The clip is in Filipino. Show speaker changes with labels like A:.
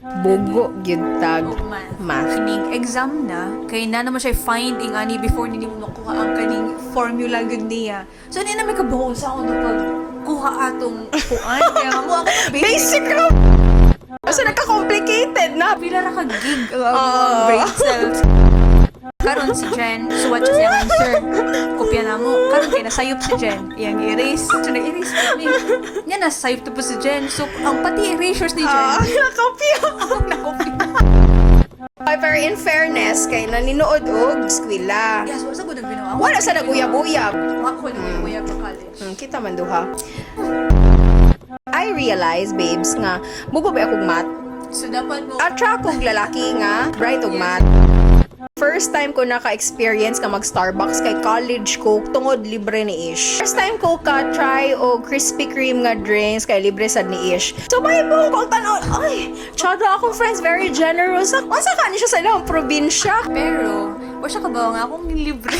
A: Bugo gyud tag math.
B: Kining exam na, kay na naman siya finding ani before nini mo nakuha ang kaning formula gud niya. So, hindi na may kabuhon sa ako na pagkuha atong kuan. Kaya mamu ako ng
A: Basic ra. Asa nagka-complicated na.
B: Pila ra ka gig ang brain cells. Karon si Jen, suwat siya siyang answer. Kopya na mo. Karon kay nasayop si Jen. Iyang erase. So, nag-erase kami. Yan, nasayop to po si Jen. So, ang pati erasures ni Jen.
A: Nakopya.
B: Nakopya.
A: Ay, pero in fairness, kay naninood og eskwela.
B: Yes, wala sa gudang ginawa.
A: Wala sa naguyab-uyab.
B: Ako na uyab sa college.
A: Kita man duha. I realize, babes, nga mubo ba akong math?
B: So, dapat mo...
A: Attract kong lalaki nga, bright og math. First time ko naka-experience ka mag-Starbucks kay college ko tungod libre ni Ish. First time ko ka-try og Krispy Kreme nga drinks kay libre sad ni Ish. So may buong kong tanaw, ay, tsada akong friends, very generous. Unsa ka ni siya sa ilang probinsya?
B: Pero, wala siya kabaw nga akong libre.